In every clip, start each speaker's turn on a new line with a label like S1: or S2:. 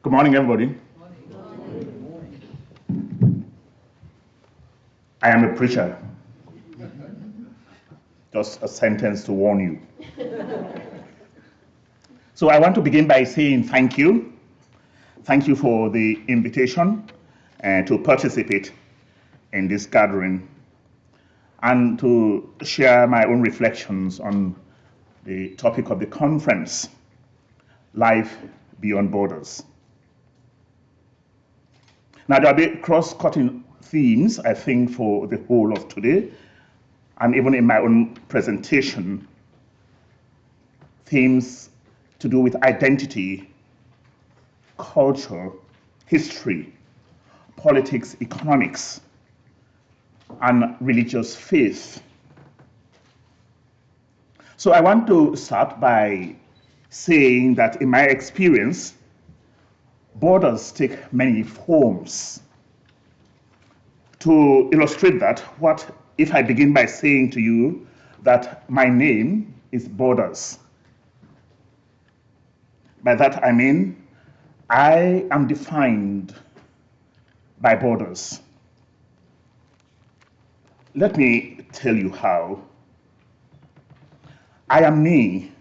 S1: Good morning, everybody. I am a preacher. Just a sentence to warn you. So I want to begin by saying thank you. Thank you for the invitation to participate in this gathering and to share my own reflections on the topic of the conference, Life Beyond Borders. Now, there will be cross-cutting themes, I think, for the whole of today, and even in my own presentation, themes to do with identity, culture, history, politics, economics, and religious faith. So I want to start by saying that in my experience, borders take many forms. To illustrate that, what if I begin by saying to you that my name is Borders? By that I mean I am defined by borders. Let me tell you how. I am me.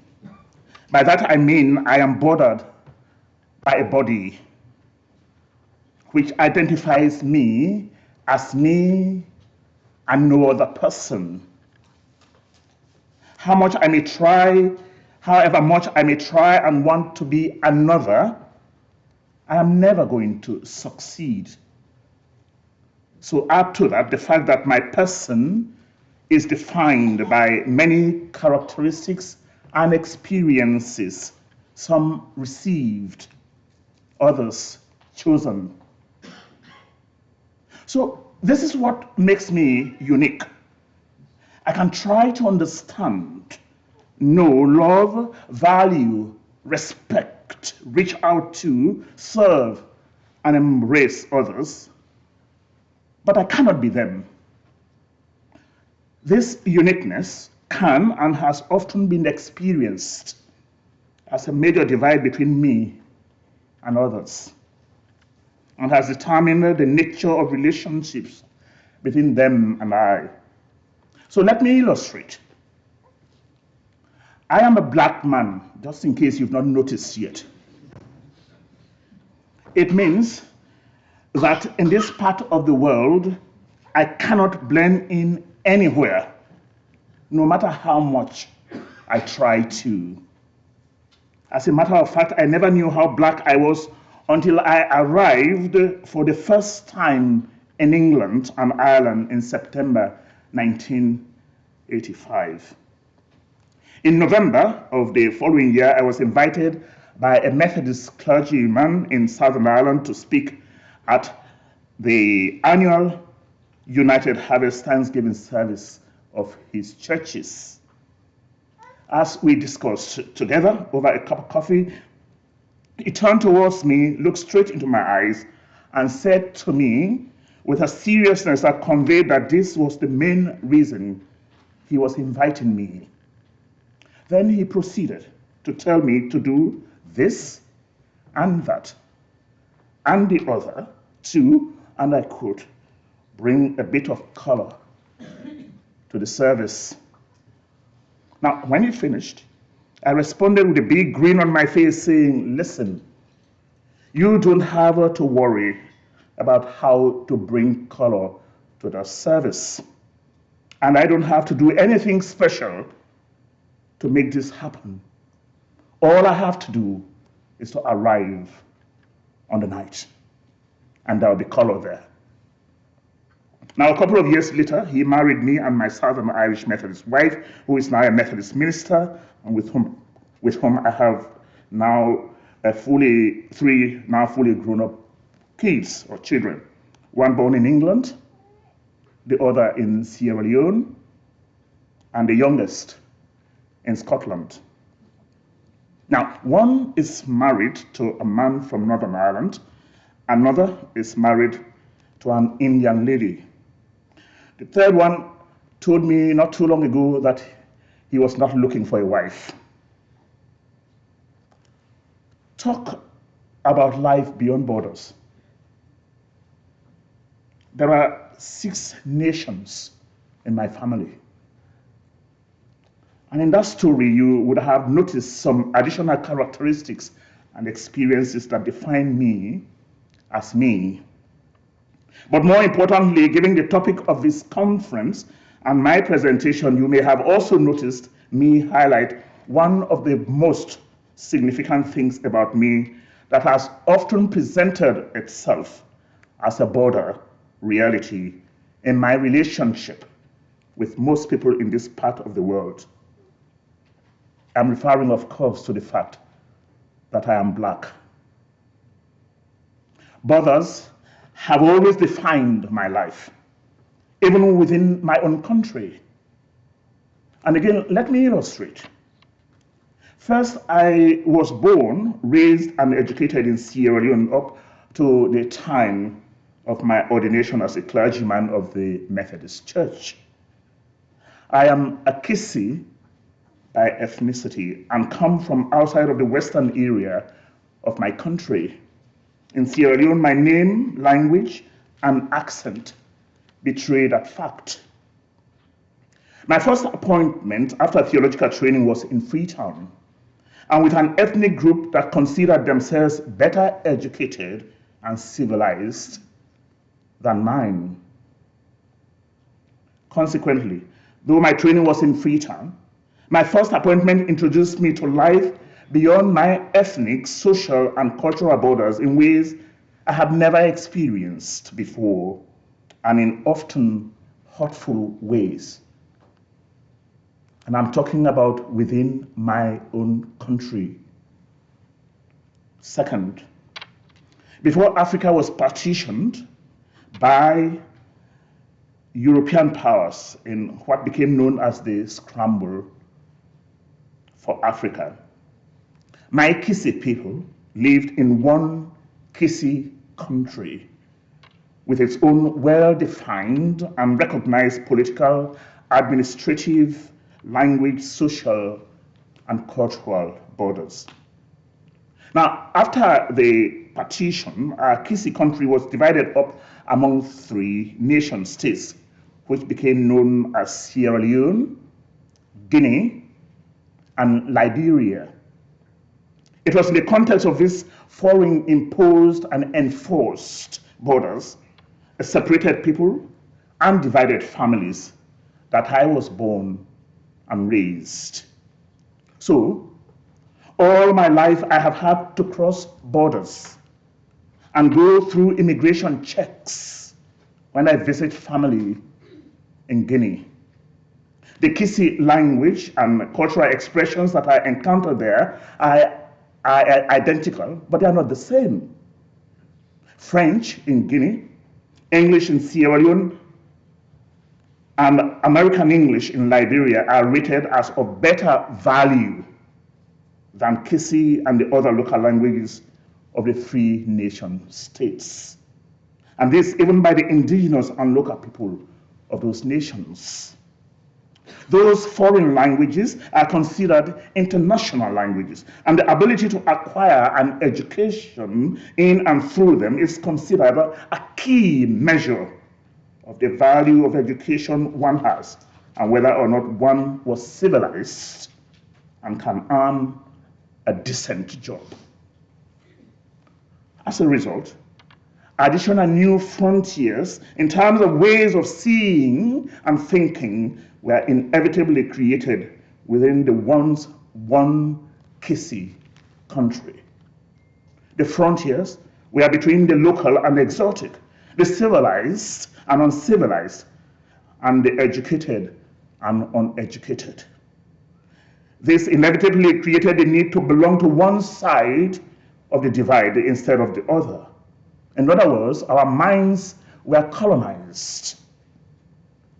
S1: By that I mean I am bordered by a body which identifies me as me and no other person. However much I may try and want to be another, I am never going to succeed. So add to that the fact that my person is defined by many characteristics and experiences, some received, others chosen. So this is what makes me unique. I can try to understand, know, love, value, respect, reach out to, serve, and embrace others, but I cannot be them. This uniqueness can and has often been experienced as a major divide between me and others, and has determined the nature of relationships between them and I. So let me illustrate. I am a black man, just in case you've not noticed yet. It means that in this part of the world, I cannot blend in anywhere, no matter how much I try to. As a matter of fact, I never knew how black I was until I arrived for the first time in England and Ireland in September 1985. In November of the following year, I was invited by a Methodist clergyman in Southern Ireland to speak at the annual United Harvest Thanksgiving service of his churches. As we discussed together over a cup of coffee, he turned towards me, looked straight into my eyes, and said to me with a seriousness that conveyed that this was the main reason he was inviting me. Then he proceeded to tell me to do this and that and the other too, and I could bring a bit of color to the service. Now, when he finished, I responded with a big grin on my face saying, listen, you don't have to worry about how to bring color to the service. And I don't have to do anything special to make this happen. All I have to do is to arrive on the night, and there will be color there. Now, a couple of years later, he married me and my Southern Irish Methodist wife, who is now a Methodist minister, and with whom I have now three now fully grown-up kids or children. One born in England, the other in Sierra Leone, and the youngest in Scotland. Now, one is married to a man from Northern Ireland, another is married to an Indian lady. The third one told me not too long ago that he was not looking for a wife. Talk about life beyond borders. There are 6 nations in my family. And in that story, you would have noticed some additional characteristics and experiences that define me as me. But more importantly, given the topic of this conference and my presentation, you may have also noticed me highlight one of the most significant things about me that has often presented itself as a border reality in my relationship with most people in this part of the world. I'm referring, of course, to the fact that I am Black. Borders have always defined my life, even within my own country. And again, let me illustrate. First, I was born, raised, and educated in Sierra Leone up to the time of my ordination as a clergyman of the Methodist Church. I am a Kisi by ethnicity and come from outside of the western area of my country. In Sierra Leone, my name, language, and accent betray that fact. My first appointment after theological training was in Freetown, and with an ethnic group that considered themselves better educated and civilized than mine. Consequently, though my training was in Freetown, my first appointment introduced me to life beyond my ethnic, social, and cultural borders in ways I had never experienced before, and in often hurtful ways. And I'm talking about within my own country. Second, before Africa was partitioned by European powers in what became known as the Scramble for Africa, my Kisi people lived in one Kisi country with its own well-defined and recognized political, administrative, language, social, and cultural borders. Now, after the partition, our Kisi country was divided up among 3 nation states, which became known as Sierra Leone, Guinea, and Liberia. It was in the context of these foreign imposed and enforced borders, separated people, and divided families that I was born and raised. So, all my life I have had to cross borders and go through immigration checks when I visit family in Guinea. The Kisi language and cultural expressions that I encounter there are identical, but they are not the same. French in Guinea, English in Sierra Leone, and American English in Liberia are rated as of better value than Kisi and the other local languages of the 3 nation states. And this even by the indigenous and local people of those nations. Those foreign languages are considered international languages, and the ability to acquire an education in and through them is considered a key measure of the value of education one has, and whether or not one was civilized and can earn a decent job. As a result, additional new frontiers in terms of ways of seeing and thinking were inevitably created within the once one Kisi country. The frontiers were between the local and the exotic, the civilized and uncivilized, and the educated and uneducated. This inevitably created the need to belong to one side of the divide instead of the other. In other words, our minds were colonized.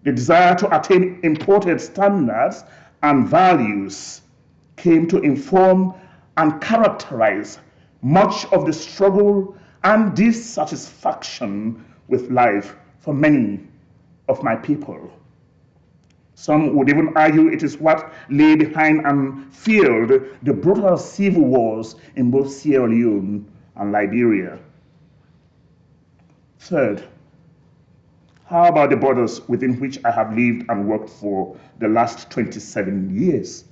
S1: The desire to attain imported standards and values came to inform and characterize much of the struggle and dissatisfaction with life for many of my people. Some would even argue it is what lay behind and fueled the brutal civil wars in both Sierra Leone and Liberia. Third, how about the borders within which I have lived and worked for the last 27 years?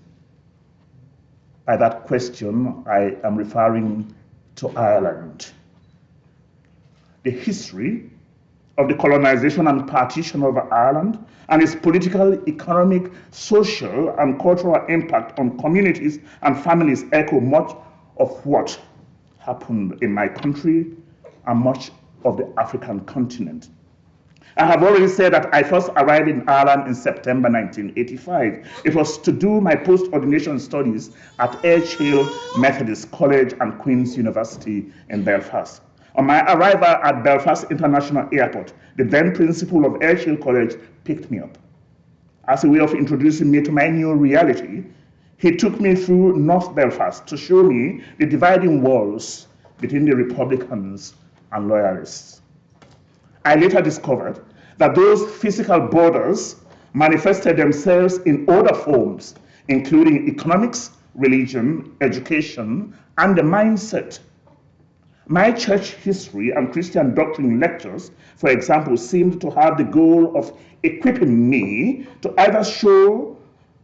S1: By that question, I am referring to Ireland. The history of the colonization and partition of Ireland and its political, economic, social, and cultural impact on communities and families echo much of what happened in my country and much of the African continent. I have already said that I first arrived in Ireland in September 1985. It was to do my post-ordination studies at Edge Hill Methodist College and Queen's University in Belfast. On my arrival at Belfast International Airport, the then principal of Edge Hill College picked me up. As a way of introducing me to my new reality, he took me through North Belfast to show me the dividing walls between the Republicans and Loyalists. I later discovered that those physical borders manifested themselves in other forms, including economics, religion, education, and the mindset. My church history and Christian doctrine lectures, for example, seemed to have the goal of equipping me to either show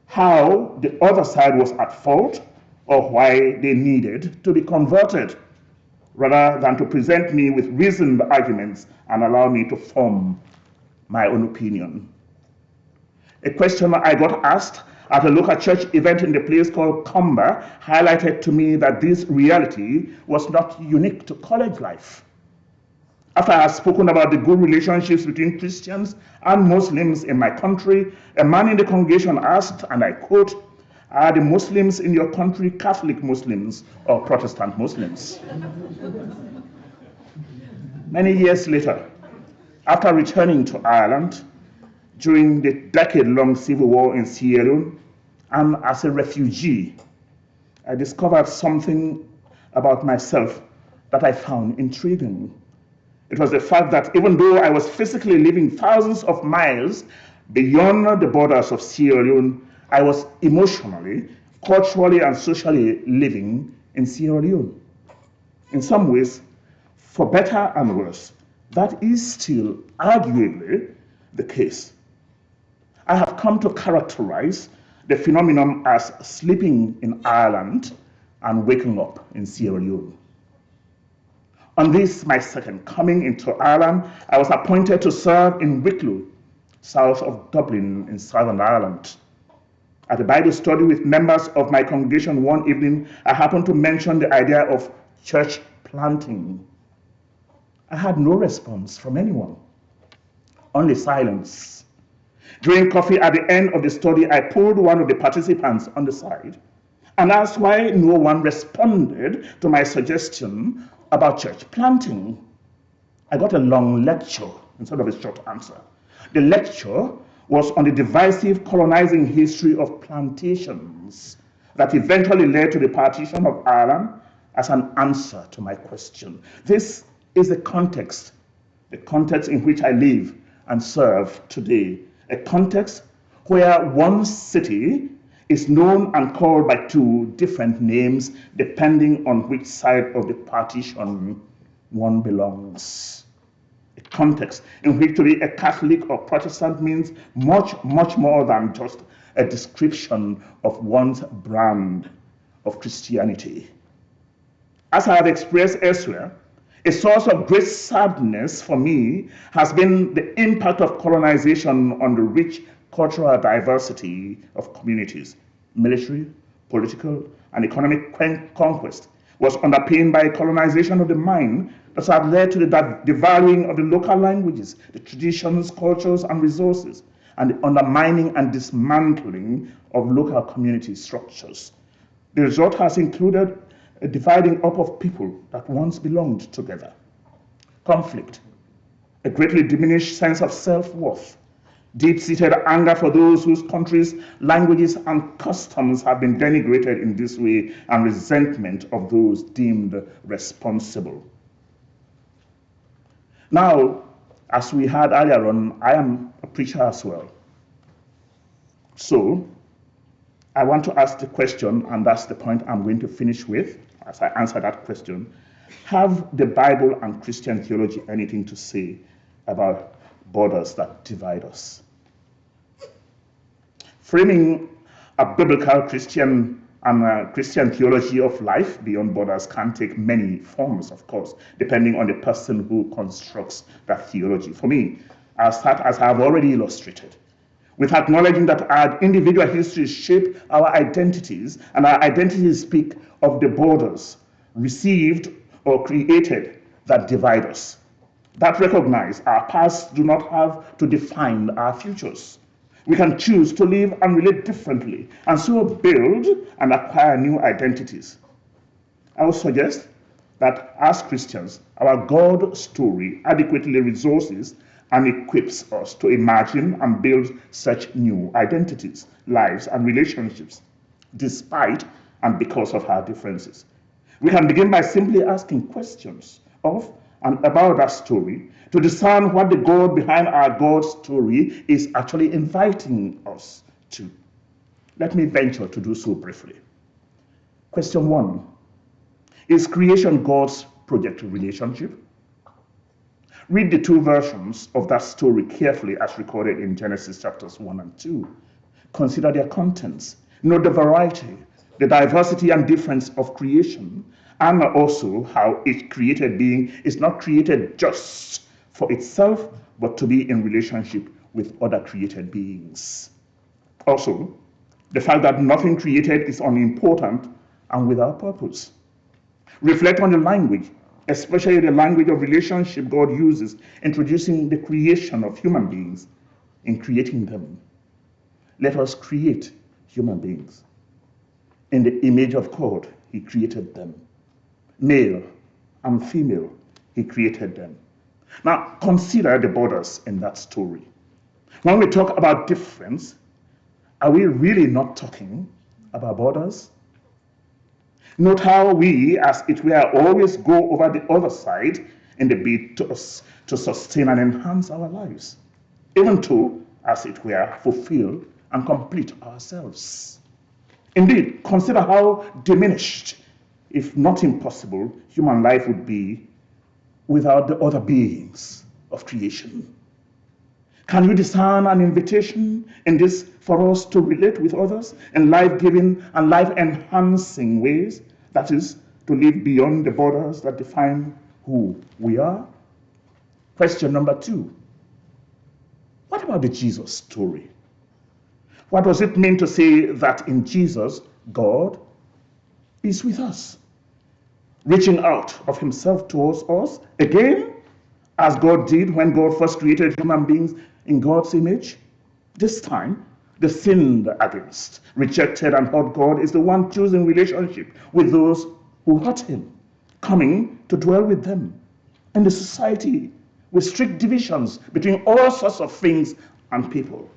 S1: how the other side was at fault or why they needed to be converted, rather than to present me with reasoned arguments and allow me to form my own opinion. A question I got asked at a local church event in the place called Comber highlighted to me that this reality was not unique to college life. After I had spoken about the good relationships between Christians and Muslims in my country, a man in the congregation asked, and I quote, "Are the Muslims in your country Catholic Muslims or Protestant Muslims?" Many years later, after returning to Ireland during the decade-long civil war in Sierra Leone, and as a refugee, I discovered something about myself that I found intriguing. It was the fact that even though I was physically living thousands of miles beyond the borders of Sierra Leone, I was emotionally, culturally, and socially living in Sierra Leone. In some ways, for better and worse, that is still arguably the case. I have come to characterize the phenomenon as sleeping in Ireland and waking up in Sierra Leone. On this, my second coming into Ireland, I was appointed to serve in Wicklow, south of Dublin in Southern Ireland. At a Bible study with members of my congregation one evening, I happened to mention the idea of church planting. I had no response from anyone, only silence. During coffee at the end of the study, I pulled one of the participants on the side and asked why no one responded to my suggestion about church planting. I got a long lecture instead of a short answer. The lecture was on the divisive colonizing history of plantations that eventually led to the partition of Ireland as an answer to my question. This is the context in which I live and serve today, a context where one city is known and called by two different names depending on which side of the partition one belongs. A context in which to be a Catholic or Protestant means much, much more than just a description of one's brand of Christianity. As I have expressed elsewhere, a source of great sadness for me has been the impact of colonization on the rich cultural diversity of communities. Military, political, and economic conquest was underpinned by colonization of the mind that had led to the devaluing of the local languages, the traditions, cultures, and resources, and the undermining and dismantling of local community structures. The result has included a dividing up of people that once belonged together, conflict, a greatly diminished sense of self-worth, deep-seated anger for those whose countries, languages, and customs have been denigrated in this way, and resentment of those deemed responsible. Now, as we had earlier on, I am a preacher as well. So, I want to ask the question, and that's the point I'm going to finish with as I answer that question. Have the Bible and Christian theology anything to say about borders that divide us? Framing a biblical Christian and Christian theology of life beyond borders can take many forms, of course, depending on the person who constructs that theology. For me, I'll start, as I've already illustrated, with acknowledging that our individual histories shape our identities, and our identities speak of the borders received or created that divide us. That recognize our pasts do not have to define our futures. We can choose to live and relate differently, and so build and acquire new identities. I would suggest that as Christians, our God story adequately resources and equips us to imagine and build such new identities, lives, and relationships, despite and because of our differences. We can begin by simply asking questions of and about that story to discern what the God behind our God story is actually inviting us to. Let me venture to do so briefly. Question 1. Is creation God's project relationship? Read the two versions of that story carefully as recorded in Genesis chapters 1 and 2. Consider their contents. Note the variety, the diversity and difference of creation, and also how each created being is not created just for itself, but to be in relationship with other created beings. Also, the fact that nothing created is unimportant and without purpose. Reflect on the language, especially the language of relationship God uses, introducing the creation of human beings in creating them. Let us create human beings. In the image of God, He created them. Male and female, He created them. Now, consider the borders in that story. When we talk about difference, are we really not talking about borders? Note how we, as it were, always go over the other side in the bid to sustain and enhance our lives, even to, as it were, fulfill and complete ourselves. Indeed, consider how diminished, if not impossible, human life would be without the other beings of creation. Can you discern an invitation in this for us to relate with others in life-giving and life-enhancing ways? That is, to live beyond the borders that define who we are? Question number 2. What about the Jesus story? What does it mean to say that in Jesus, God is with us, reaching out of Himself towards us again, as God did when God first created human beings in God's image? This time, the sinned against, rejected and hurt God is the one choosing relationship with those who hurt Him, coming to dwell with them in the society with strict divisions between all sorts of things and people,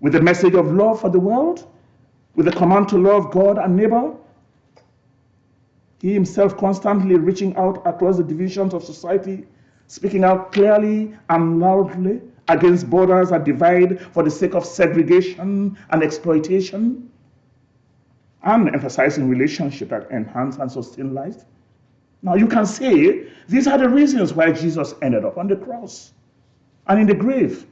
S1: with the message of love for the world, with the command to love God and neighbor. He Himself constantly reaching out across the divisions of society, speaking out clearly and loudly against borders that divide for the sake of segregation and exploitation, and emphasizing relationships that enhance and sustain life. Now you can say these are the reasons why Jesus ended up on the cross and in the grave.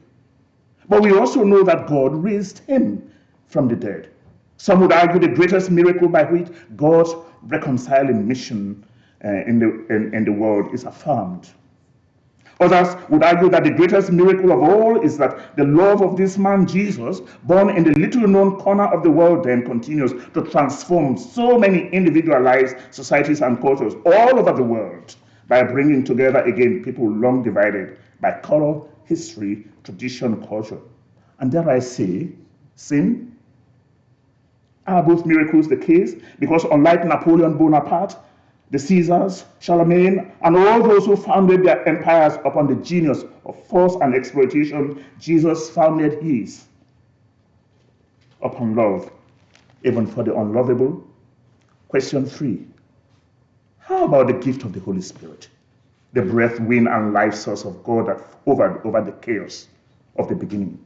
S1: But we also know that God raised Him from the dead. Some would argue the greatest miracle by which God's reconciling mission in the world is affirmed. Others would argue that the greatest miracle of all is that the love of this man Jesus, born in the little-known corner of the world, then continues to transform so many individual lives, societies, and cultures all over the world by bringing together again people long divided by color, history, tradition, culture. And dare I say, sin? Are both miracles the case? Because unlike Napoleon Bonaparte, the Caesars, Charlemagne, and all those who founded their empires upon the genius of force and exploitation, Jesus founded His upon love, even for the unlovable. Question 3. How about the gift of the Holy Spirit, the breath, wind, and life source of God that hovered over the chaos of the beginning?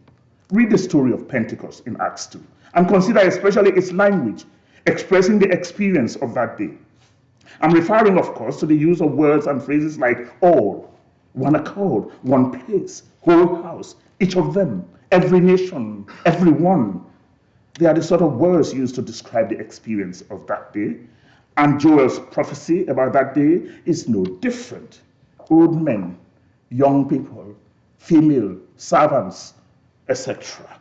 S1: Read the story of Pentecost in Acts 2, and consider especially its language, expressing the experience of that day. I'm referring, of course, to the use of words and phrases like all, one accord, one place, whole house, each of them, every nation, everyone. They are the sort of words used to describe the experience of that day. And Joel's prophecy about that day is no different. Old men, young people, female, servants, etc.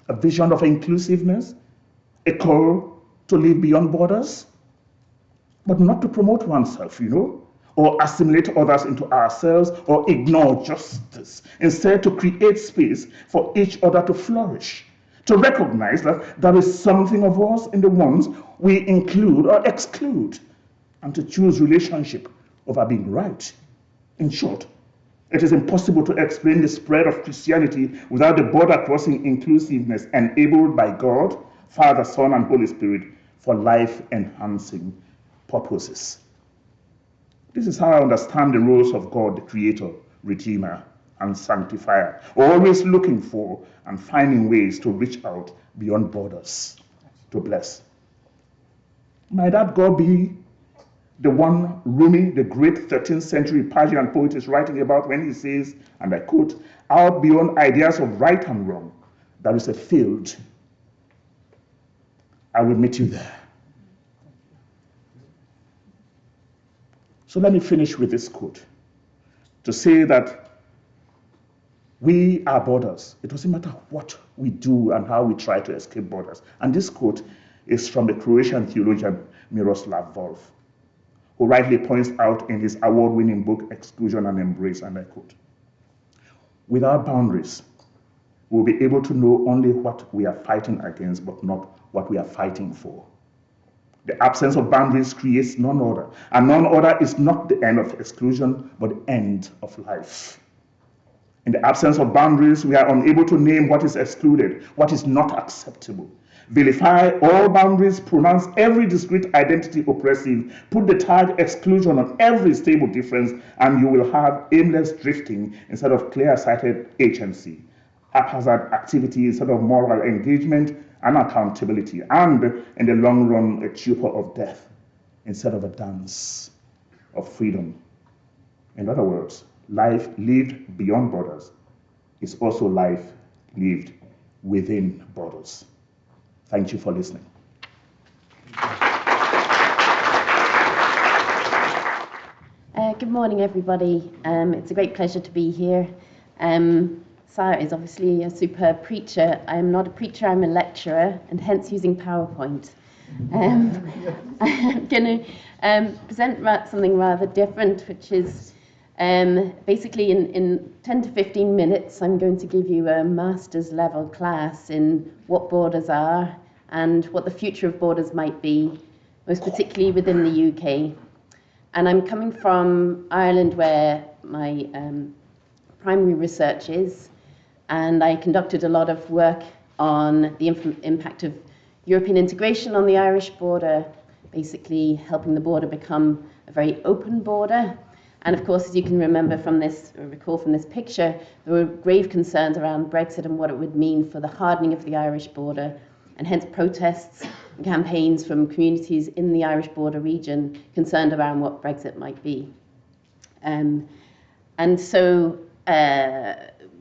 S1: A vision of inclusiveness, a call to live beyond borders, but not to promote oneself, or assimilate others into ourselves or ignore justice. Instead, to create space for each other to flourish, to recognize that there is something of us in the ones we include or exclude, and to choose relationship over being right. In short, it is impossible to explain the spread of Christianity without the border-crossing inclusiveness enabled by God, Father, Son, and Holy Spirit for life-enhancing purposes. This is how I understand the roles of God, the Creator, Redeemer, and Sanctifier, always looking for and finding ways to reach out beyond borders to bless. Might that God be the one Rumi, the great 13th century Persian poet, is writing about when he says, and I quote, "Out beyond ideas of right and wrong, there is a field. I will meet you there." So let me finish with this quote to say that we are borders. It doesn't matter what we do and how we try to escape borders. And this quote is from the Croatian theologian Miroslav Volf, who rightly points out in his award-winning book, Exclusion and Embrace, and I quote, "Without boundaries, we'll be able to know only what we are fighting against, but not what we are fighting for. The absence of boundaries creates non-order, and non-order is not the end of exclusion, but the end of life. In the absence of boundaries, we are unable to name what is excluded, what is not acceptable. Vilify all boundaries, pronounce every discrete identity oppressive, put the tag exclusion on every stable difference, and you will have aimless drifting instead of clear-sighted agency, haphazard activity instead of moral engagement and accountability, and in the long run, a stupor of death instead of a dance of freedom. In other words, life lived beyond borders is also life lived within borders." Thank you for listening.
S2: Good morning, everybody. It's a great pleasure to be here. Sahr is obviously a superb preacher. I'm not a preacher, I'm a lecturer, and hence using PowerPoint. I'm going to present something rather different, which is basically in 10 to 15 minutes, I'm going to give you a master's level class in what borders are and what the future of borders might be, most particularly within the UK. And I'm coming from Ireland, where my primary research is, and I conducted a lot of work on the impact of European integration on the Irish border, basically helping the border become a very open border. And of course, as you can recall from this picture, there were grave concerns around Brexit and what it would mean for the hardening of the Irish border, and hence protests and campaigns from communities in the Irish border region concerned around what Brexit might be. And so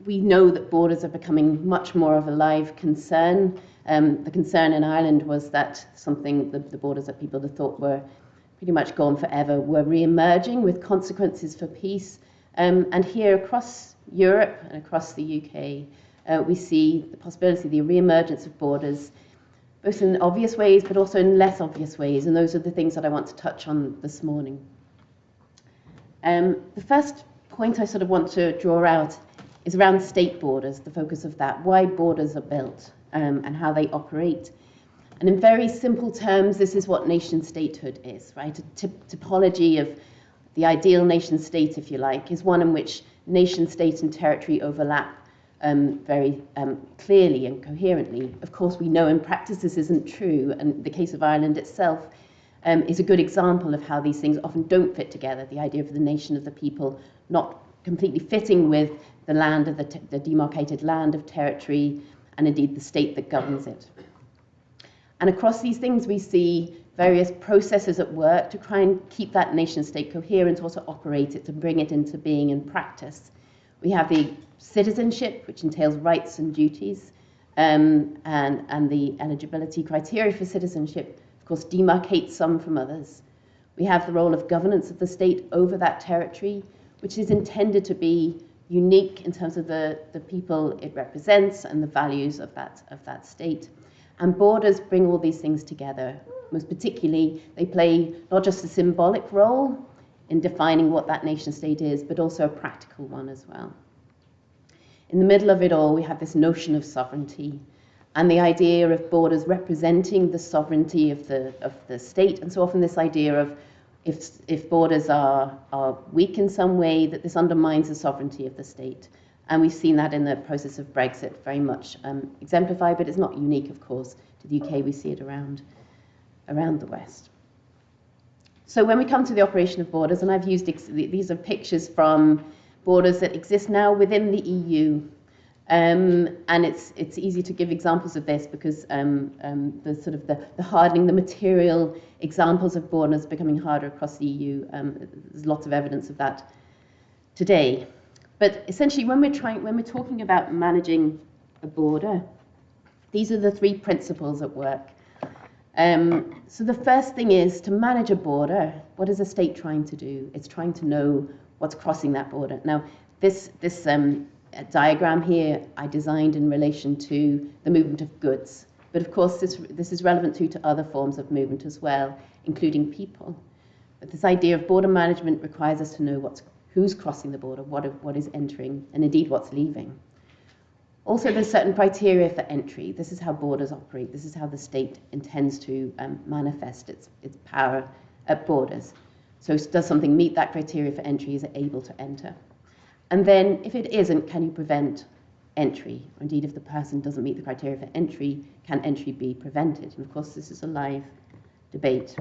S2: we know that borders are becoming much more of a live concern. The concern in Ireland was that the borders that people had thought were pretty much gone forever were re-emerging with consequences for peace. And here across Europe and across the UK, we see the possibility of the re-emergence of borders, both in obvious ways, but also in less obvious ways. And those are the things that I want to touch on this morning. The first point I sort of want to draw out is around state borders, the focus of that, why borders are built and how they operate. And in very simple terms, this is what nation statehood is, right? A typology of the ideal nation state, if you like, is one in which nation state and territory overlap very clearly and coherently. Of course, we know in practice this isn't true, and the case of Ireland itself is a good example of how these things often don't fit together, the idea of the nation of the people not completely fitting with the land of the demarcated land of territory, and indeed the state that governs it. And across these things we see various processes at work to try and keep that nation state coherent, also operate it, to bring it into being and practice. We have the citizenship, which entails rights and duties, and the eligibility criteria for citizenship, of course, demarcates some from others. We have the role of governance of the state over that territory, which is intended to be unique in terms of the people it represents and the values of that state. And borders bring all these things together. Most particularly, they play not just a symbolic role in defining what that nation state is, but also a practical one as well. In the middle of it all, we have this notion of sovereignty and the idea of borders representing the sovereignty of the state. And so often this idea of if borders are weak in some way, that this undermines the sovereignty of the state. And we've seen that in the process of Brexit very much exemplified, but it's not unique, of course, to the UK. We see it around the West. So when we come to the operation of borders, and I've used, these are pictures from borders that exist now within the EU. And it's easy to give examples of this because the sort of the hardening, the material examples of borders becoming harder across the EU. There's lots of evidence of that today. But essentially, when we're talking about managing a border, these are the three principles at work. So the first thing is to manage a border. What is a state trying to do? It's trying to know what's crossing that border. Now, this diagram here I designed in relation to the movement of goods. But of course, this is relevant to other forms of movement as well, including people. But this idea of border management requires us to know who's crossing the border, what is entering, and indeed what's leaving. Also, there's certain criteria for entry. This is how borders operate. This is how the state intends to manifest its power at borders. So does something meet that criteria for entry? Is it able to enter? And then if it isn't, can you prevent entry? Or indeed, if the person doesn't meet the criteria for entry, can entry be prevented? And of course, this is a live debate.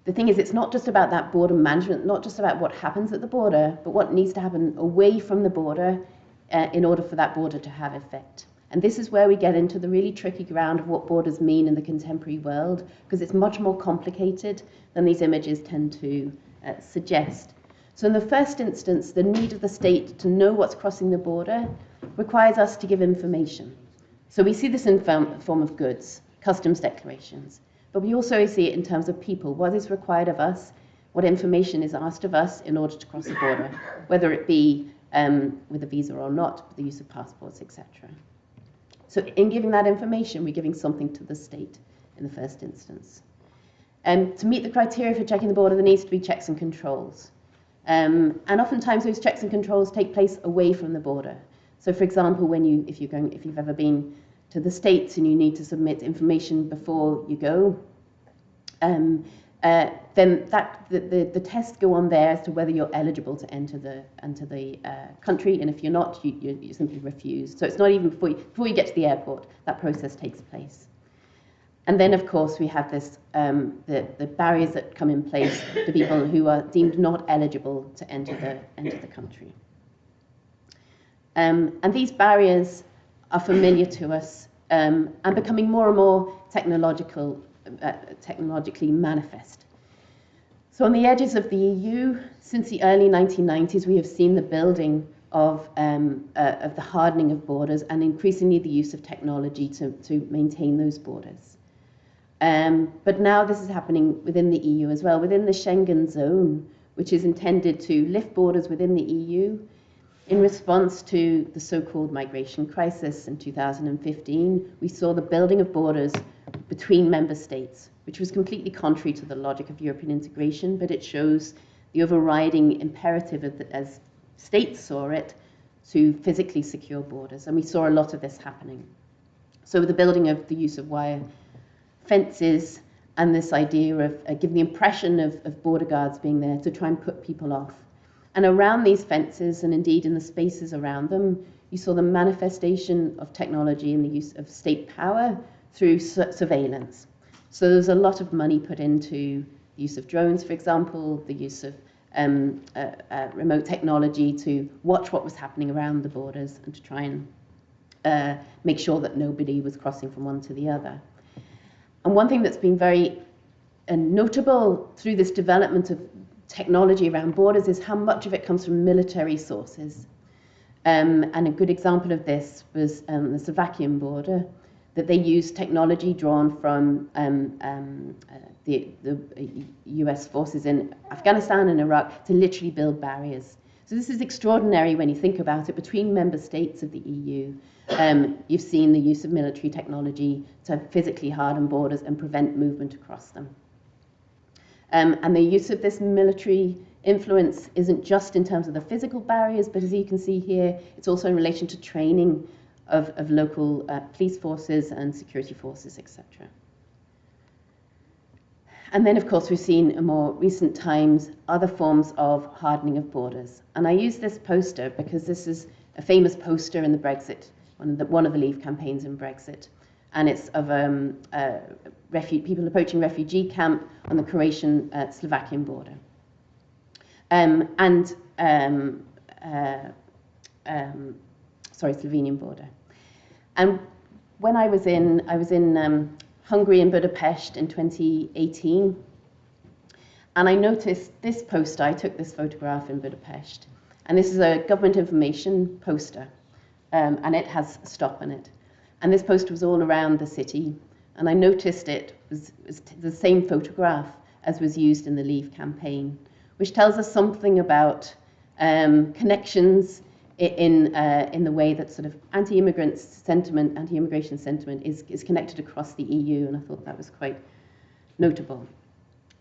S2: The thing is, it's not just about that border management, not just about what happens at the border, but what needs to happen away from the border in order for that border to have effect. And this is where we get into the really tricky ground of what borders mean in the contemporary world, because it's much more complicated than these images tend to suggest. So in the first instance, the need of the state to know what's crossing the border requires us to give information. So we see this in form of goods, customs declarations, but we also see it in terms of people. What is required of us, what information is asked of us in order to cross the border, whether it be with a visa or not, the use of passports, etc. So in giving that information, we're giving something to the state in the first instance. To meet the criteria for checking the border, there needs to be checks and controls. And oftentimes those checks and controls take place away from the border. So for example, if you've ever been to the States and you need to submit information before you go, then the tests go on there as to whether you're eligible to enter the country, and if you're not, you simply refuse. So it's not even before you get to the airport, that process takes place. And then, of course, we have this the barriers that come in place to people who are deemed not eligible to enter the country. And these barriers are familiar to us and becoming more and more technologically manifest. So on the edges of the EU, since the early 1990s, we have seen the building of the hardening of borders and increasingly the use of technology to maintain those borders. But now this is happening within the EU as well, within the Schengen zone, which is intended to lift borders within the EU. In response to the so-called migration crisis in 2015, we saw the building of borders between member states, which was completely contrary to the logic of European integration, but it shows the overriding imperative as states saw it to physically secure borders. And we saw a lot of this happening. So the building of the use of wire fences and this idea of giving the impression of border guards being there to try and put people off. And around these fences, and indeed in the spaces around them, you saw the manifestation of technology and the use of state power through surveillance. So there's a lot of money put into the use of drones, for example, the use of remote technology to watch what was happening around the borders and to try and make sure that nobody was crossing from one to the other. And one thing that's been very notable through this development of technology around borders is how much of it comes from military sources. And a good example of this was the Slovakian border, that they used technology drawn from the US forces in Afghanistan and Iraq to literally build barriers. So this is extraordinary when you think about it. Between member states of the EU, you've seen the use of military technology to physically harden borders and prevent movement across them. And the use of this military influence isn't just in terms of the physical barriers, but as you can see here, it's also in relation to training of local police forces and security forces, etc. And then, of course, we've seen in more recent times other forms of hardening of borders. And I use this poster because this is a famous poster in the Brexit, one of the Leave campaigns in Brexit. And it's of people approaching refugee camp on the Croatian-Slovakian border. Slovenian border. And when I was in Hungary and Budapest in 2018, and I noticed this poster. I took this photograph in Budapest, and this is a government information poster, and it has a stop on it. And this poster was all around the city, and I noticed it was the same photograph as was used in the Leave campaign, which tells us something about connections in the way that sort of anti-immigrant sentiment, anti-immigration sentiment is connected across the EU, and I thought that was quite notable.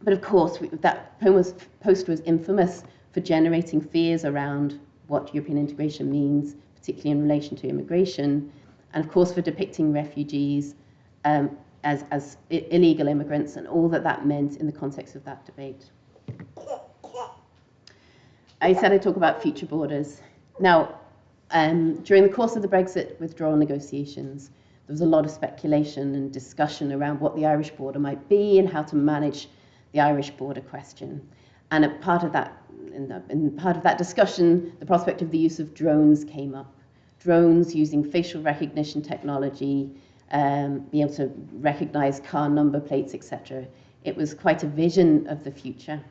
S2: But of course, that poster was infamous for generating fears around what European integration means, particularly in relation to immigration, and of course for depicting refugees as illegal immigrants and all that meant in the context of that debate. I said I'd talk about future borders. Now, during the course of the Brexit withdrawal negotiations, there was a lot of speculation and discussion around what the Irish border might be and how to manage the Irish border question. And in part of that discussion, the prospect of the use of drones came up. Drones using facial recognition technology, be able to recognize car number plates, etc. It was quite a vision of the future.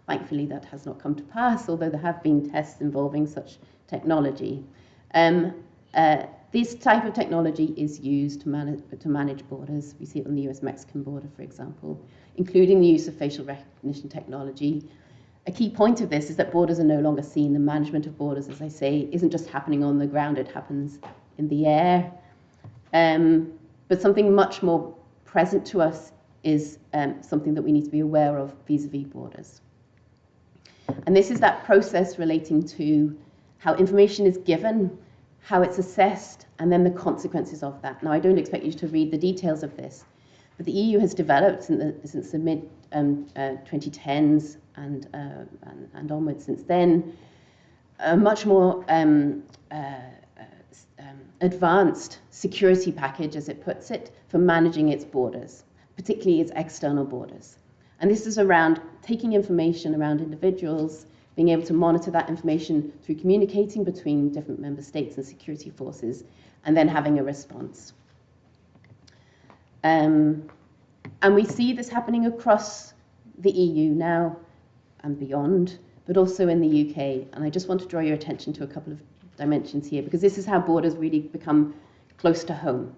S2: Thankfully, that has not come to pass, although there have been tests involving such technology. This type of technology is used to manage borders. We see it on the US-Mexican border, for example, including the use of facial recognition technology. A key point of this is that borders are no longer seen. The management of borders, as I say, isn't just happening on the ground, it happens in the air. But something much more present to us is something that we need to be aware of vis-a-vis borders. And this is that process relating to how information is given, how it's assessed, and then the consequences of that. Now, I don't expect you to read the details of this, but the EU has developed since the mid-2010s and onwards since then, a much more advanced security package, as it puts it, for managing its borders, particularly its external borders. And this is around taking information around individuals, being able to monitor that information through communicating between different member states and security forces, and then having a response. And we see this happening across the EU now and beyond, but also in the UK. And I just want to draw your attention to a couple of dimensions here, because this is how borders really become close to home.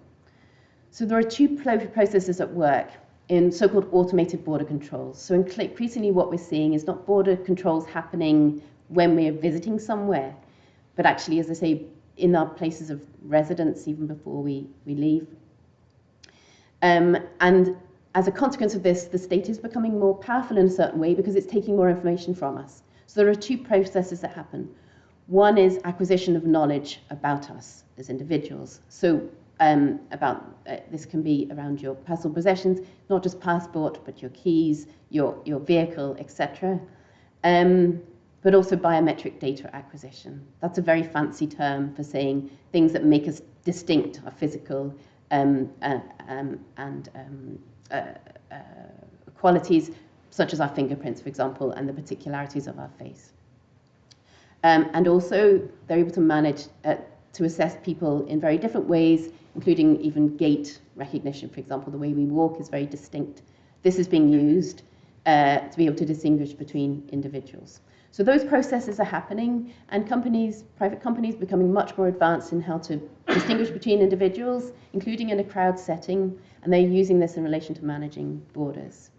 S2: So there are two processes at work in so-called automated border controls. So increasingly what we're seeing is not border controls happening when we're visiting somewhere, but actually, as I say, in our places of residence, even before we leave. And as a consequence of this, the state is becoming more powerful in a certain way because it's taking more information from us. So there are two processes that happen. One is acquisition of knowledge about us as individuals. So this can be around your personal possessions, not just passport, but your keys, your vehicle, etc. But also biometric data acquisition. That's a very fancy term for saying things that make us distinct, our physical qualities, such as our fingerprints, for example, and the particularities of our face. And also, they're able to manage to assess people in very different ways, including even gait recognition. For example, the way we walk is very distinct this is being used to be able to distinguish between individuals. So those processes are happening, and companies, private companies, becoming much more advanced in how to distinguish between individuals, including in a crowd setting, and they're using this in relation to managing borders.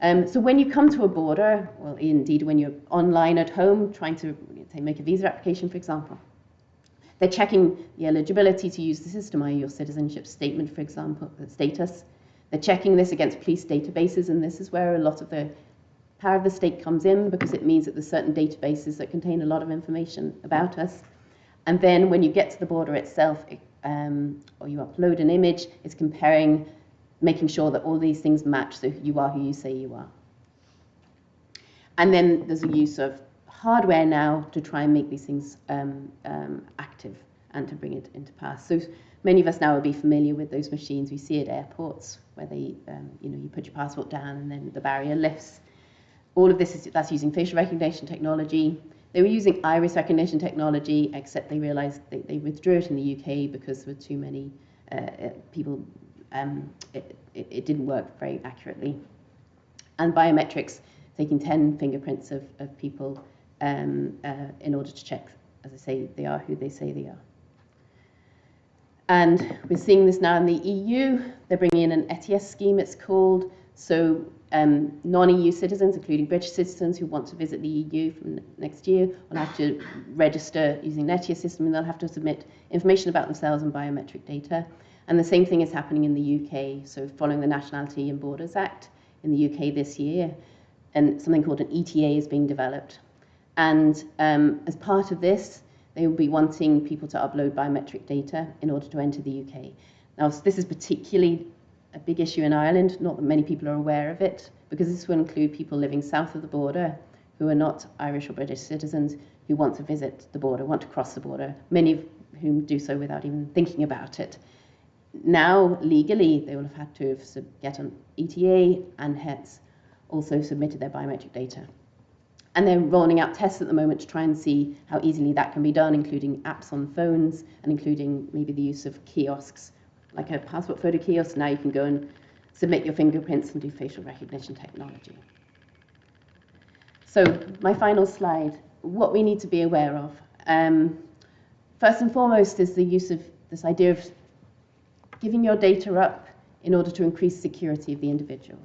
S2: So when you come to a border, well, indeed, when you're online at home trying to, say, make a visa application, for example, they're checking the eligibility to use the system, i.e. your citizenship statement, for example, the status. They're checking this against police databases, and this is where a lot of the power of the state comes in, because it means that there's certain databases that contain a lot of information about us. And then when you get to the border itself, or you upload an image, it's comparing, making sure that all these things match, so you are who you say you are. And then there's a use of hardware now to try and make these things active and to bring it into pass. So many of us now will be familiar with those machines we see at airports, where they, you put your passport down and then the barrier lifts. All of this that's using facial recognition technology. They were using iris recognition technology, except they realized they withdrew it in the UK because there were too many people. It didn't work very accurately. And biometrics, taking 10 fingerprints of people in order to check, as I say, they are who they say they are. And we're seeing this now in the EU. They're bringing in an ETIAS scheme, it's called. So non-EU citizens, including British citizens who want to visit the EU from next year, will have to register using an ETIAS system, and they'll have to submit information about themselves and biometric data. And the same thing is happening in the UK. So following the Nationality and Borders Act in the UK this year, and something called an ETA is being developed. And as part of this, they will be wanting people to upload biometric data in order to enter the UK. Now, this is particularly a big issue in Ireland, not that many people are aware of it, because this will include people living south of the border who are not Irish or British citizens who want to visit the border, want to cross the border, many of whom do so without even thinking about it. Now, legally, they will have had to get an ETA and hence also submitted their biometric data. And they're rolling out tests at the moment to try and see how easily that can be done, including apps on phones and including maybe the use of kiosks, like a passport photo kiosk. Now you can go and submit your fingerprints and do facial recognition technology. So my final slide, what we need to be aware of. First and foremost is the use of this idea of giving your data up in order to increase security of the individual.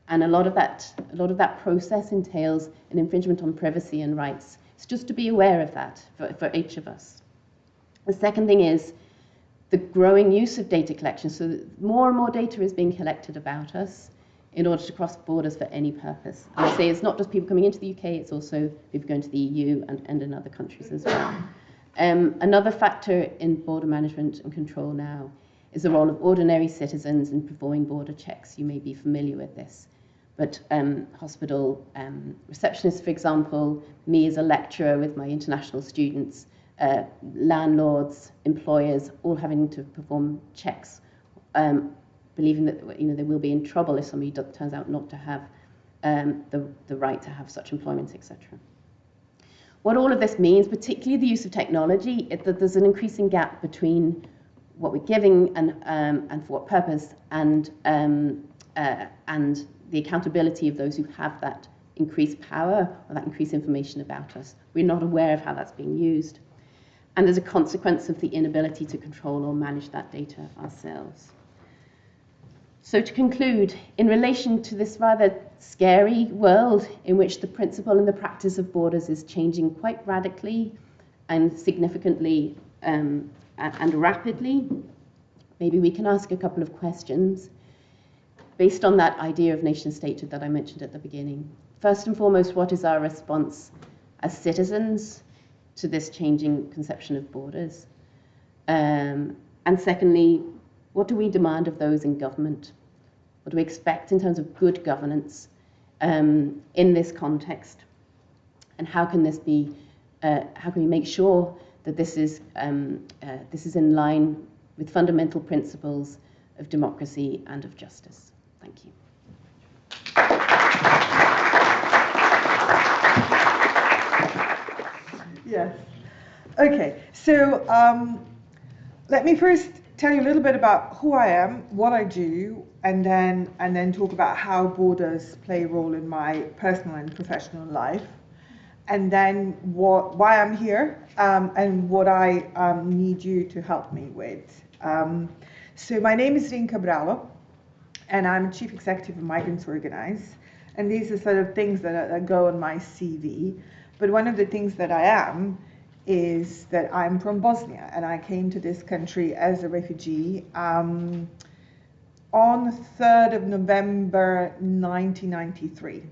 S2: And a lot of that process entails an infringement on privacy and rights. It's just to be aware of that for each of us. The second thing is the growing use of data collection. So that more and more data is being collected about us in order to cross borders for any purpose. And I say it's not just people coming into the UK, it's also people going to the EU and in other countries as well. Another factor in border management and control now is the role of ordinary citizens in performing border checks. You may be familiar with this. But hospital receptionists, for example, me as a lecturer with my international students, landlords, employers, all having to perform checks, believing that they will be in trouble if somebody turns out not to have the right to have such employment, etc. What all of this means, particularly the use of technology, is that there's an increasing gap between what we're giving and for what purpose, and the accountability of those who have that increased power or that increased information about us. We're not aware of how that's being used. And there's a consequence of the inability to control or manage that data ourselves. So to conclude, in relation to this rather scary world in which the principle and the practice of borders is changing quite radically and significantly and rapidly, maybe we can ask a couple of questions based on that idea of nation state that I mentioned at the beginning. First and foremost, what is our response as citizens to this changing conception of borders? And secondly, what do we demand of those in government? What do we expect in terms of good governance in this context? And how can this be? How can we make sure that this is in line with fundamental principles of democracy and of justice? Thank you.
S3: Yes. Okay. So let me first tell you a little bit about who I am, what I do, and then talk about how borders play a role in my personal and professional life, and then why I'm here, and what I need you to help me with. So my name is Zrinka Bralo, and I'm Chief Executive of Migrants Organise, and these are sort of things that go on my CV. But one of the things that I am is that I'm from Bosnia, and I came to this country as a refugee on the 3rd of November 1993.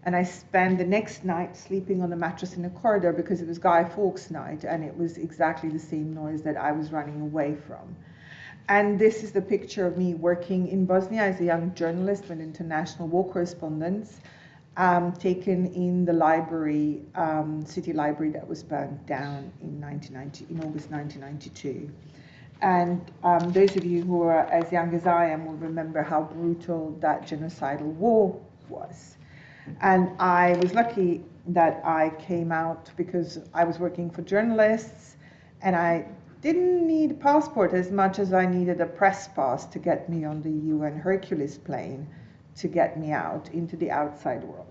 S3: And I spent the next night sleeping on a mattress in the corridor because it was Guy Fawkes night, and it was exactly the same noise that I was running away from. And this is the picture of me working in Bosnia as a young journalist with international war correspondence, taken in the library, city library that was burned down in August 1992. And those of you who are as young as I am will remember how brutal that genocidal war was. And I was lucky that I came out because I was working for journalists, and I didn't need a passport as much as I needed a press pass to get me on the UN Hercules plane to get me out into the outside world.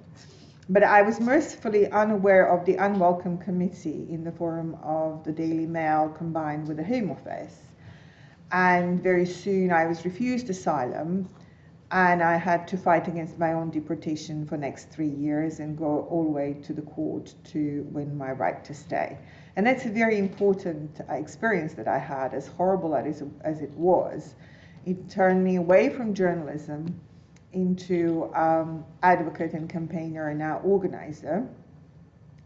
S3: But I was mercifully unaware of the unwelcome committee in the form of the Daily Mail combined with the Home Office. And very soon I was refused asylum, and I had to fight against my own deportation for the next 3 years and go all the way to the court to win my right to stay. And that's a very important experience that I had, as horrible as it was. It turned me away from journalism into advocate and campaigner and now organizer.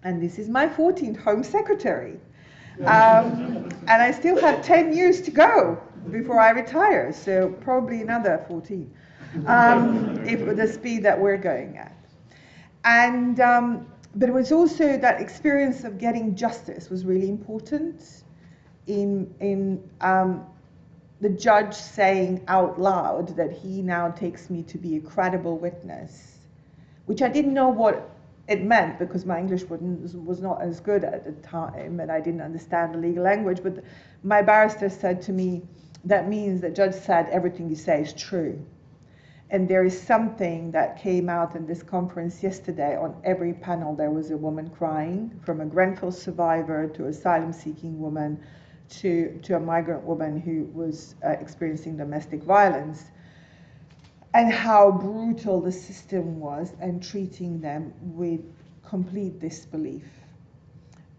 S3: And this is my 14th Home Secretary. And I still have 10 years to go before I retire, so probably another 14, if with the speed that we're going at. And but it was also that experience of getting justice was really important in the judge saying out loud that he now takes me to be a credible witness, which I didn't know what it meant because my English was not as good at the time and I didn't understand the legal language. But my barrister said to me, that means the judge said everything you say is true. And there is something that came out in this conference yesterday. On every panel there was a woman crying, from a Grenfell survivor to asylum-seeking woman to a migrant woman who was experiencing domestic violence, and how brutal the system was and treating them with complete disbelief,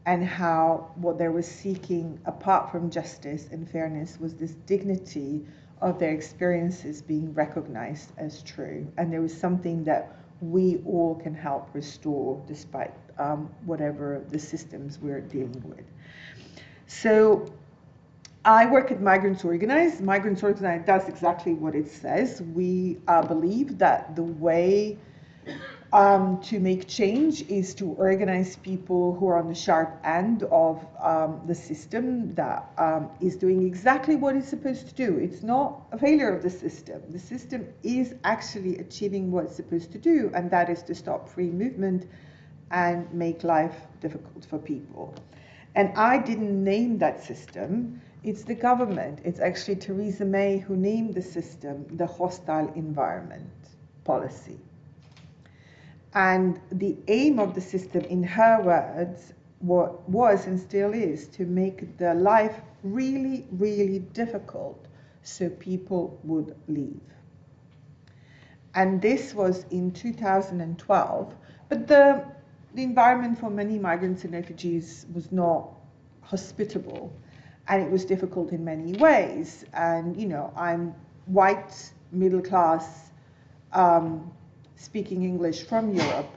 S3: and how what they were seeking, apart from justice and fairness, was this dignity of their experiences being recognized as true. And there was something that we all can help restore despite whatever the systems we're dealing with. So I work at Migrants Organise. Migrants Organise does exactly what it says. We believe that the way to make change is to organize people who are on the sharp end of the system that is doing exactly what it's supposed to do. It's not a failure of the system. The system is actually achieving what it's supposed to do, and that is to stop free movement and make life difficult for people. And I didn't name that system. It's the government. It's actually Theresa May who named the system the hostile environment policy. And the aim of the system, in her words, was and still is to make the life really, really difficult so people would leave. And this was in 2012, but the environment for many migrants and refugees was not hospitable, and it was difficult in many ways. And, you know, I'm white, middle class, speaking English from Europe,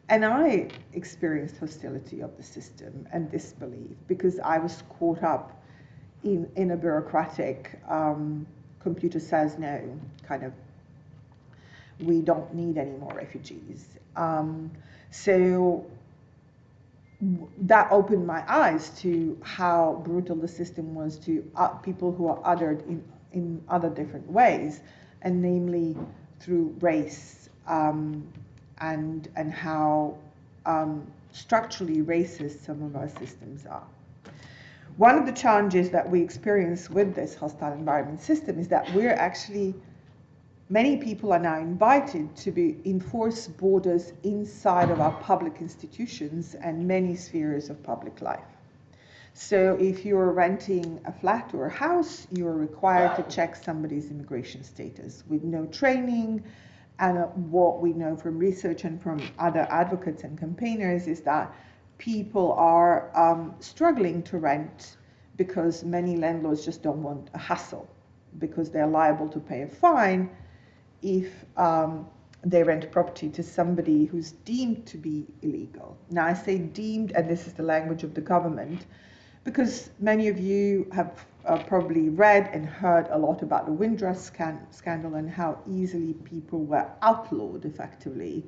S3: and I experienced hostility of the system and disbelief because I was caught up in a bureaucratic computer says no kind of, we don't need any more refugees. So that opened my eyes to how brutal the system was to people who are othered in other different ways, and namely through race. And how structurally racist some of our systems are. One of the challenges that we experience with this hostile environment system is that many people are now invited to enforce borders inside of our public institutions and many spheres of public life. So if you're renting a flat or a house, you're required to check somebody's immigration status with no training. And what we know from research and from other advocates and campaigners is that people are struggling to rent because many landlords just don't want a hassle, because they're liable to pay a fine if they rent property to somebody who's deemed to be illegal. Now I say deemed, and this is the language of the government, because many of you have probably read and heard a lot about the Windrush scandal and how easily people were outlawed effectively,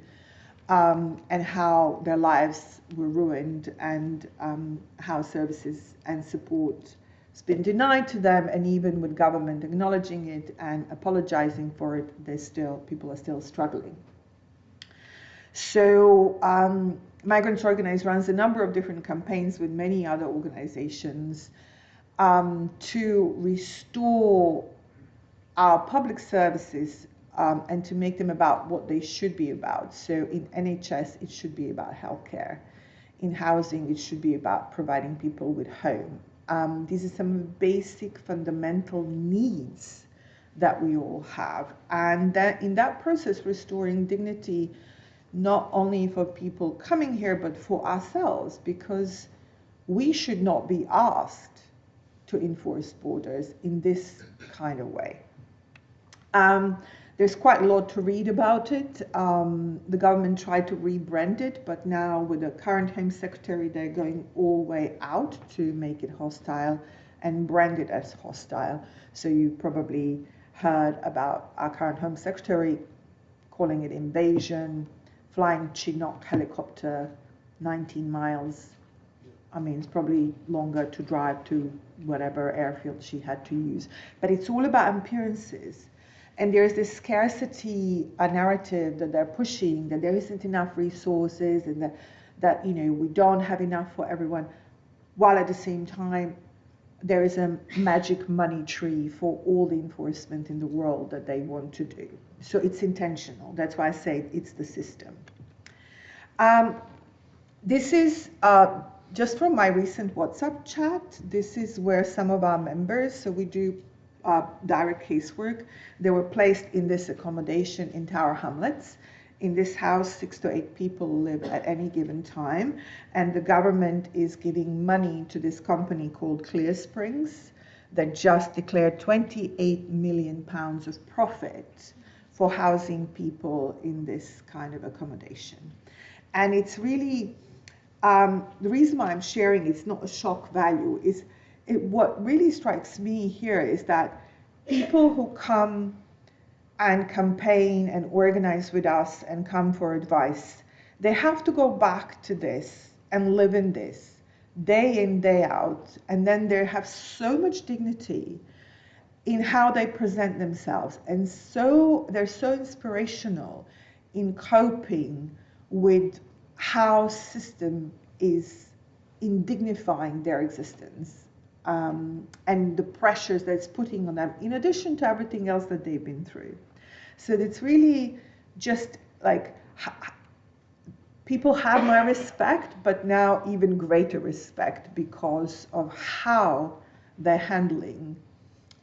S3: and how their lives were ruined, and how services and support has been denied to them, and even with government acknowledging it and apologizing for it, people are still struggling. So Migrants Organise runs a number of different campaigns with many other organizations to restore our public services and to make them about what they should be about. So in NHS, it should be about healthcare. In housing, it should be about providing people with home. These are some basic fundamental needs that we all have. And that in that process, restoring dignity, not only for people coming here, but for ourselves, because we should not be asked to enforce borders in this kind of way. There's quite a lot to read about it. The government tried to rebrand it, but now with the current Home Secretary, they're going all the way out to make it hostile and brand it as hostile. So you probably heard about our current Home Secretary calling it invasion, flying Chinook helicopter 19 miles. I mean, it's probably longer to drive to whatever airfield she had to use. But it's all about appearances. And there's this scarcity narrative that they're pushing, that there isn't enough resources, and that we don't have enough for everyone, while at the same time there is a magic money tree for all the enforcement in the world that they want to do. So it's intentional. That's why I say it's the system. This is just from my recent WhatsApp chat. This is where some of our members, so we do direct casework, they were placed in this accommodation in Tower Hamlets. In this house, 6 to 8 people live at any given time, and the government is giving money to this company called Clear Springs that just declared £28 million of profit for housing people in this kind of accommodation. And it's really, the reason why I'm sharing it's not a shock value is what really strikes me here is that people who come and campaign and organize with us and come for advice, they have to go back to this and live in this day in, day out, and then they have so much dignity in how they present themselves, and so they're so inspirational in coping with how system is indignifying their existence, and the pressures that it's putting on them, in addition to everything else that they've been through. So it's really just like people have my respect, but now even greater respect because of how they're handling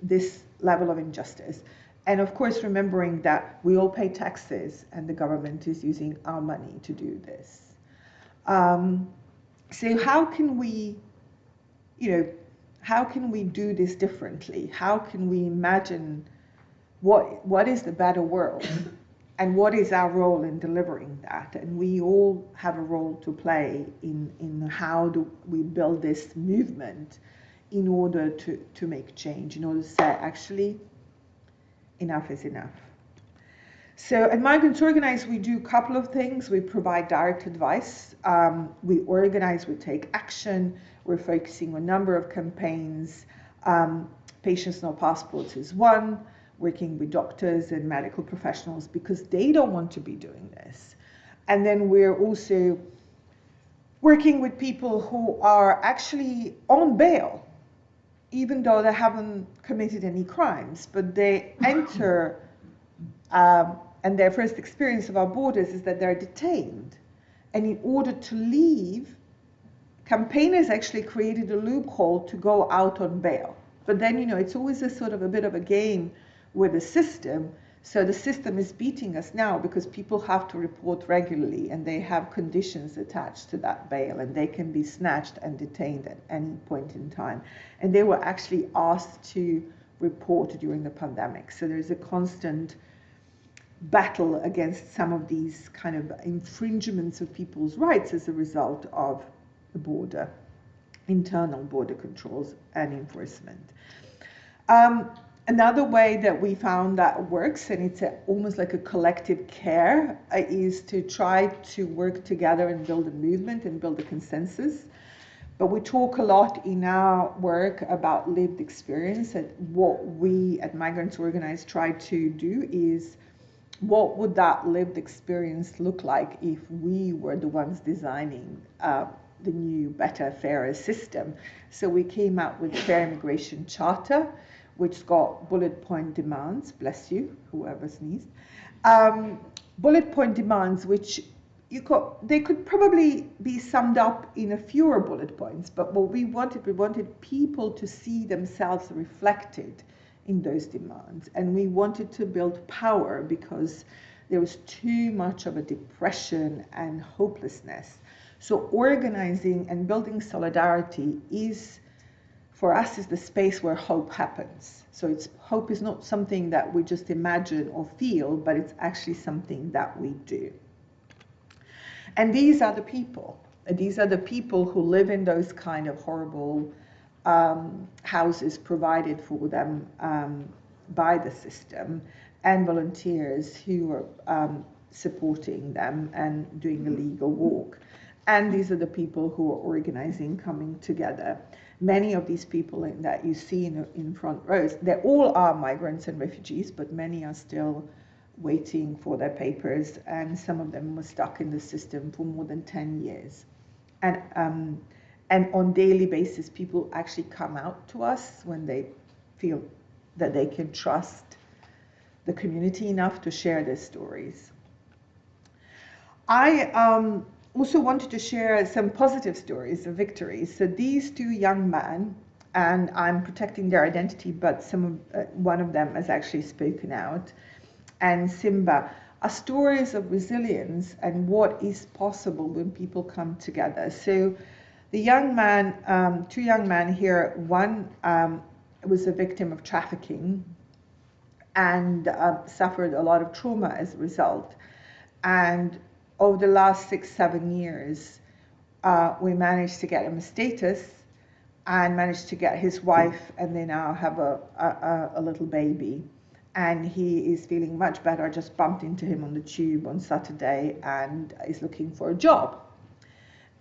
S3: this level of injustice. And of course, remembering that we all pay taxes and the government is using our money to do this. So how can we, how can we do this differently? How can we imagine what is the better world? And what is our role in delivering that? And we all have a role to play in how do we build this movement in order to make change, in order to say, actually, enough is enough. So at Migrants Organise, we do a couple of things. We provide direct advice. We organize, we take action. We're focusing on a number of campaigns. Patients No Passports is one, working with doctors and medical professionals because they don't want to be doing this. And then we're also working with people who are actually on bail even though they haven't committed any crimes, but they enter, and their first experience of our borders is that they're detained. And in order to leave, campaigners actually created a loophole to go out on bail. But then, it's always a sort of a bit of a game with the system. So the system is beating us now because people have to report regularly and they have conditions attached to that bail, and they can be snatched and detained at any point in time. And they were actually asked to report during the pandemic. So there's a constant battle against some of these kind of infringements of people's rights as a result of the border, internal border controls and enforcement. Another way that we found that works, and it's almost like a collective care, is to try to work together and build a movement and build a consensus. But we talk a lot in our work about lived experience, and what we at Migrants Organise try to do is, what would that lived experience look like if we were the ones designing the new, better, fairer system? So we came out with the Fair Immigration Charter, which got bullet point demands, bless you, whoever sneezed. Bullet point demands, which they could probably be summed up in a fewer bullet points, but what we wanted people to see themselves reflected in those demands. And we wanted to build power because there was too much of a depression and hopelessness. So organizing and building solidarity is, for us, is the space where hope happens. So hope is not something that we just imagine or feel, but it's actually something that we do. And these are the people. These are the people who live in those kind of horrible houses provided for them by the system, and volunteers who are supporting them and doing a legal walk. And these are the people who are organizing, coming together. Many of these people that you see in front rows, they all are migrants and refugees, but many are still waiting for their papers, and some of them were stuck in the system for more than 10 years. And on daily basis, people actually come out to us when they feel that they can trust the community enough to share their stories. I also wanted to share some positive stories of victories. So these two young men, and I'm protecting their identity, but one of them has actually spoken out, and Simba, are stories of resilience and what is possible when people come together. So the young man, two young men here, one was a victim of trafficking and suffered a lot of trauma as a result. And over the last 6-7 years, we managed to get him a status and managed to get his wife, and they now have a little baby. And he is feeling much better. I just bumped into him on the tube on Saturday and is looking for a job.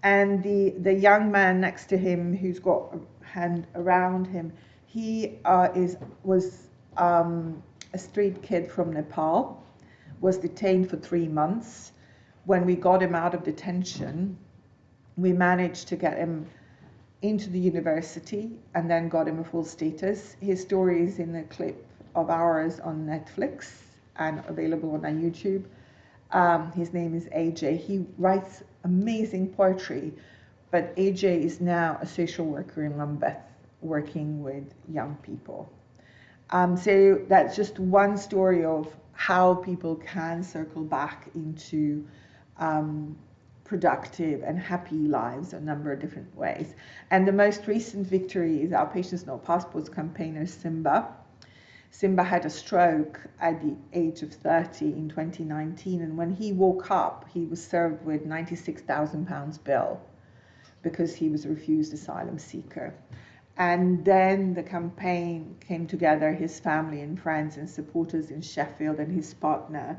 S3: And the young man next to him, who's got a hand around him, he was a street kid from Nepal, was detained for 3 months. When we got him out of detention, we managed to get him into the university and then got him a full status. His story is in a clip of ours on Netflix and available on our YouTube. His name is AJ. He writes amazing poetry, but AJ is now a social worker in Lambeth working with young people. So that's just one story of how people can circle back into productive and happy lives a number of different ways. And the most recent victory is our Patients No Passports campaigner, Simba. Simba had a stroke at the age of 30 in 2019, and when he woke up, he was served with £96,000 bill because he was a refused asylum seeker. And then the campaign came together, his family and friends and supporters in Sheffield and his partner,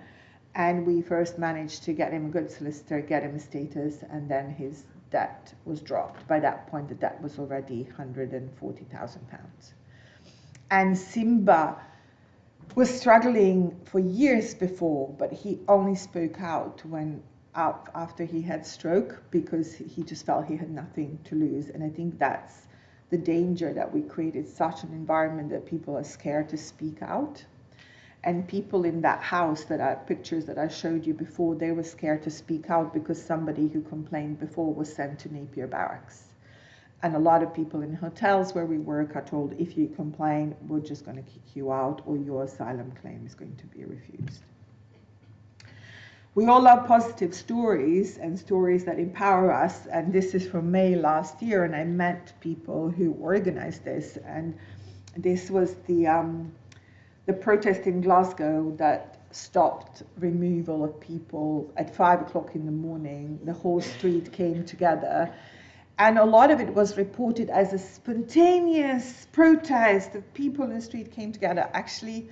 S3: and we first managed to get him a good solicitor, get him a status, and then his debt was dropped. By that point, the debt was already £140,000. And Simba was struggling for years before, but he only spoke out after he had stroke because he just felt he had nothing to lose. And I think that's the danger that we created such an environment that people are scared to speak out. And people in that house, pictures that I showed you before, they were scared to speak out because somebody who complained before was sent to Napier Barracks. And a lot of people in hotels where we work are told, if you complain, we're just going to kick you out, or your asylum claim is going to be refused. We all love positive stories and stories that empower us. And this is from May last year, and I met people who organized this. And this was the protest in Glasgow that stopped removal of people at 5 o'clock in the morning. The whole street came together. And a lot of it was reported as a spontaneous protest of people in the street came together. Actually,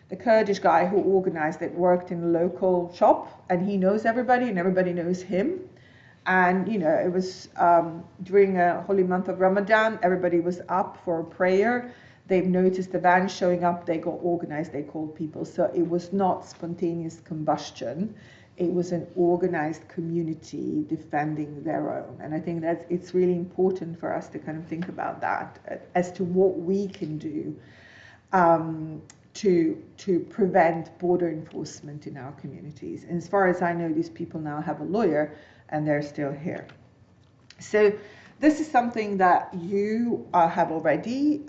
S3: the Kurdish guy who organized it worked in a local shop, and he knows everybody, and everybody knows him. And, you know, it was during a holy month of Ramadan, everybody was up for a prayer. They've noticed the van showing up, they got organized, they called people. So it was not spontaneous combustion. It was an organized community defending their own. And I think that it's really important for us to kind of think about that as to what we can do to prevent border enforcement in our communities. And as far as I know, these people now have a lawyer and they're still here. So this is something that you have already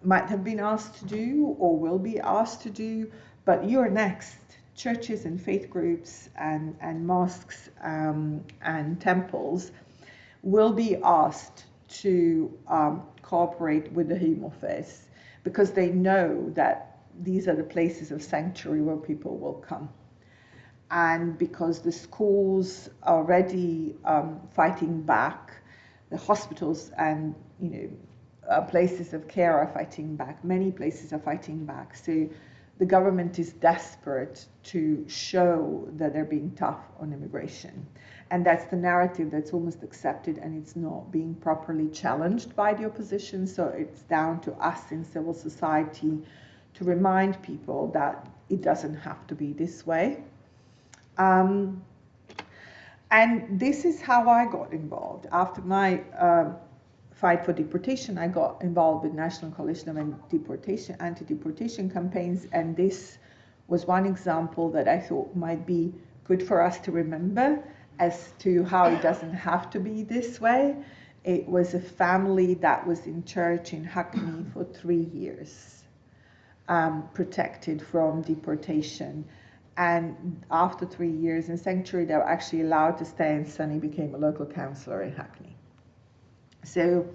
S3: might have been asked to do or will be asked to do, but you're next. Churches and faith groups and mosques and temples will be asked to cooperate with the Home Office because they know that these are the places of sanctuary where people will come. And because the schools are already fighting back, the hospitals and places of care are fighting back, many places are fighting back. So the government is desperate to show that they're being tough on immigration. And that's the narrative that's almost accepted, and it's not being properly challenged by the opposition. So it's down to us in civil society to remind people that it doesn't have to be this way. And this is how I got involved. After my fight for deportation, I got involved with National Coalition of anti-deportation campaigns, and this was one example that I thought might be good for us to remember as to how it doesn't have to be this way. It was a family that was in church in Hackney for 3 years, protected from deportation. And after 3 years in sanctuary, they were actually allowed to stay, and Sonny became a local councillor in Hackney. So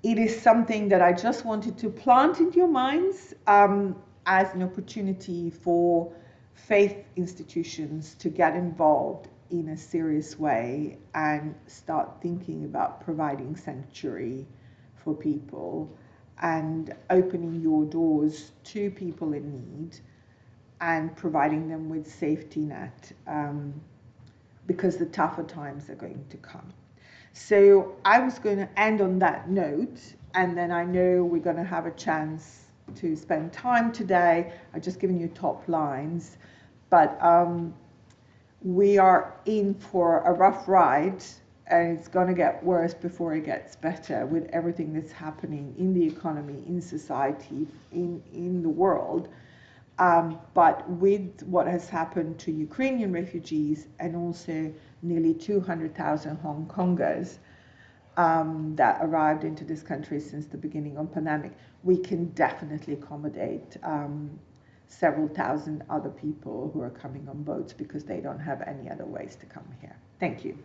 S3: it is something that I just wanted to plant into your minds as an opportunity for faith institutions to get involved in a serious way and start thinking about providing sanctuary for people and opening your doors to people in need and providing them with safety net because the tougher times are going to come. So I was going to end on that note, and then I know we're going to have a chance to spend time today. I've just given you top lines, but we are in for a rough ride, and it's going to get worse before it gets better with everything that's happening in the economy, in society, in the world. But with what has happened to Ukrainian refugees and also nearly 200,000 Hong Kongers that arrived into this country since the beginning of the pandemic, we can definitely accommodate several thousand other people who are coming on boats because they don't have any other ways to come here. Thank you.